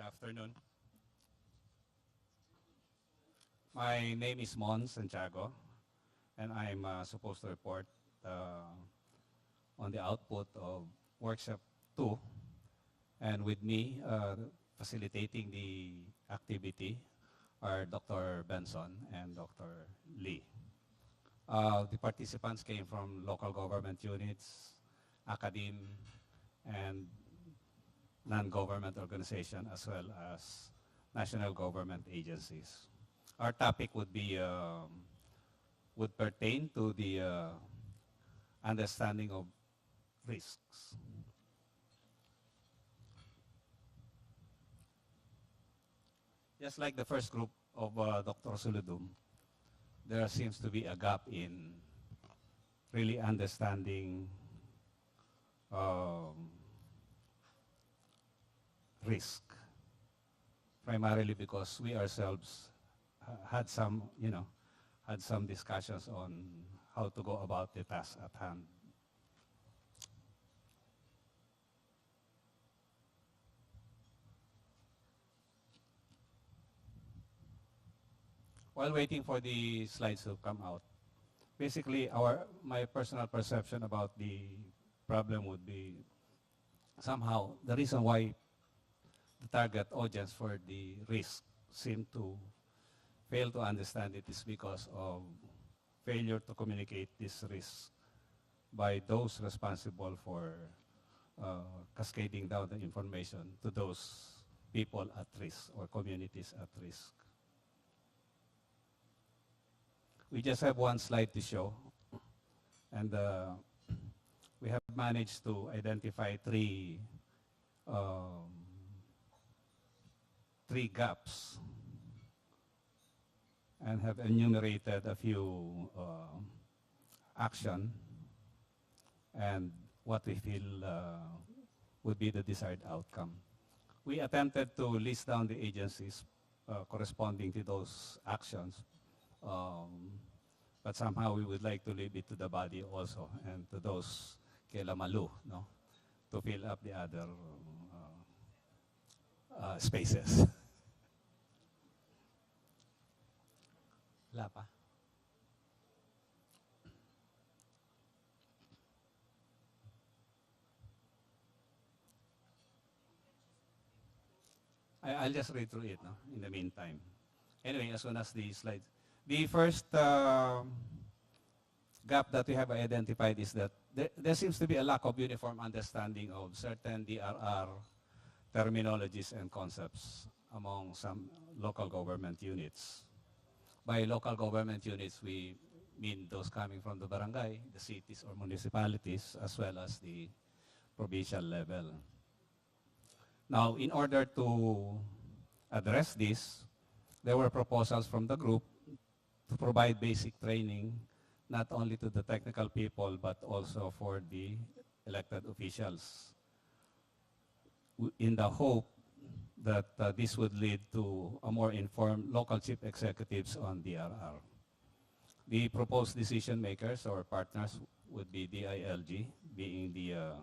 afternoon. My name is Ramon Santiago, and I'm supposed to report on the output of workshop 2. And with me, facilitating the activity are Dr. Benson and Dr. Lee. The participants came from local government units, academe, and non-government organization, as well as national government agencies. Our topic would be would pertain to the understanding of risks. Just like the first group of Dr. Suludum, there seems to be a gap in really understanding risk, primarily because we ourselves had some, had some discussions on how to go about the task at hand. While waiting for the slides to come out, basically my personal perception about the problem would be somehow the reason why the target audience for the risk seem to fail to understand it is because of failure to communicate this risk by those responsible for cascading down the information to those people at risk or communities at risk. We just have one slide to show, and we have managed to identify three gaps and have enumerated a few action and what we feel would be the desired outcome. We attempted to list down the agencies corresponding to those actions, but somehow we would like to leave it to the body also and to those Malu, no, to fill up the other spaces. Wala pa. I'll just read through it, no, in the meantime. Anyway, as soon as the slides. The first gap that we have identified is that there seems to be a lack of uniform understanding of certain DRR terminologies and concepts among some local government units. By local government units, we mean those coming from the barangay, the cities or municipalities, as well as the provincial level. Now, in order to address this, there were proposals from the group to provide basic training not only to the technical people but also for the elected officials, in the hope that this would lead to a more informed local chief executives on DRR. The proposed decision makers or partners would be DILG, being the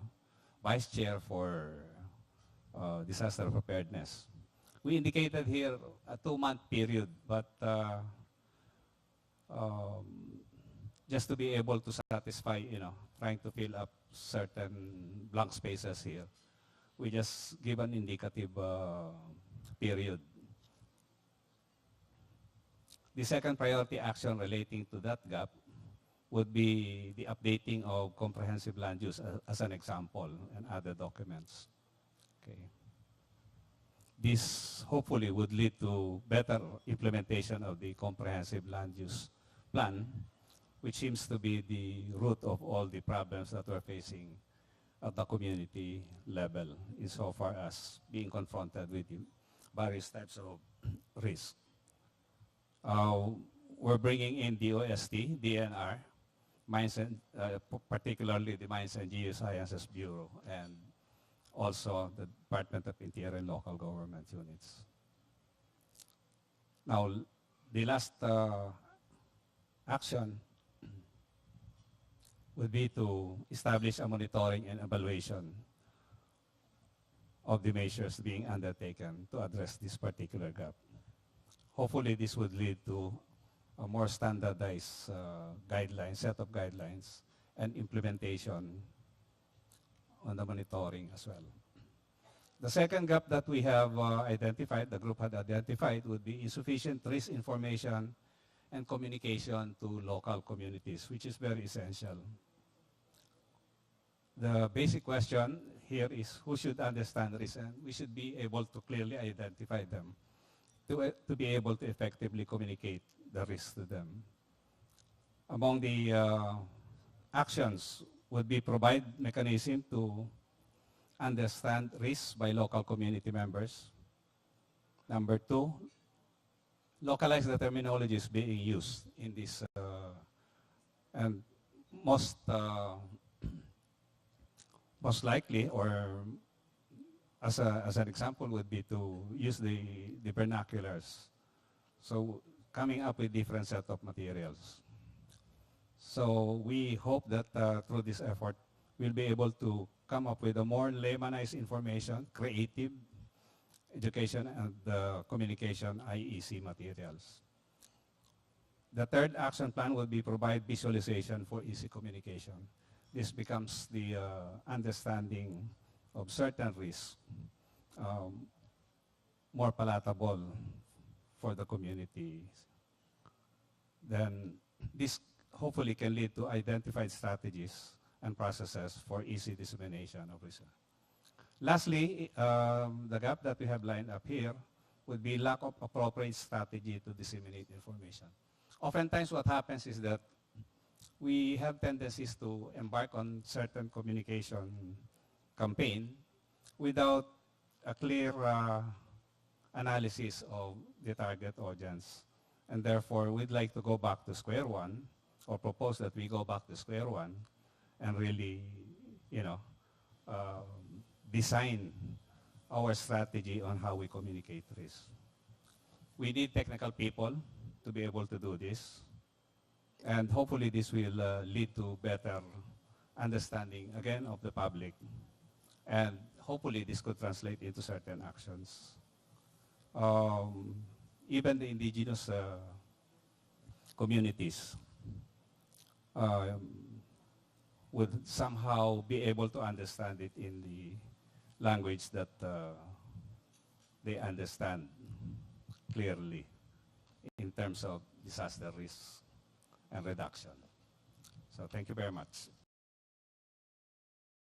vice chair for disaster preparedness. We indicated here a 2-month period, but just to be able to satisfy, trying to fill up certain blank spaces here, we just give an indicative period. The second priority action relating to that gap would be the updating of comprehensive land use as an example and other documents. Okay. This hopefully would lead to better implementation of the comprehensive land use plan, which seems to be the root of all the problems that we're facing at the community level insofar as being confronted with the various types of risk. We're bringing in DOST, DNR, Mines and, particularly the Mines and Geosciences Bureau, and also the Department of Interior and Local Government Units. Now, the last action would be to establish a monitoring and evaluation of the measures being undertaken to address this particular gap. Hopefully, this would lead to a more standardized set of guidelines, and implementation on the monitoring as well. The second gap that we have identified, the group had identified, would be insufficient risk information and communication to local communities, which is very essential. The basic question here is who should understand risk, and we should be able to clearly identify them to be able to effectively communicate the risk to them. Among the actions would be provide mechanism to understand risks by local community members. Number two, localize the terminologies being used in this, and most likely, or as an example, would be to use the vernaculars. So coming up with different set of materials. So we hope that through this effort, we'll be able to come up with a more laymanized information, creative education, and communication IEC materials. The third action plan will be provide visualization for easy communication. This becomes the understanding of certain risks more palatable for the community. Then this hopefully can lead to identified strategies and processes for easy dissemination of research. Lastly, the gap that we have lined up here would be lack of appropriate strategy to disseminate information. Oftentimes what happens is that we have tendencies to embark on certain communication campaign without a clear analysis of the target audience. And therefore, we'd like to go back to square one, or propose that we go back to square one and really, design our strategy on how we communicate risk. We need technical people to be able to do this. And hopefully this will lead to better understanding, again, of the public. And hopefully this could translate into certain actions. Even the indigenous communities would somehow be able to understand it in the language that they understand clearly in terms of disaster risk and reduction. So thank you very much.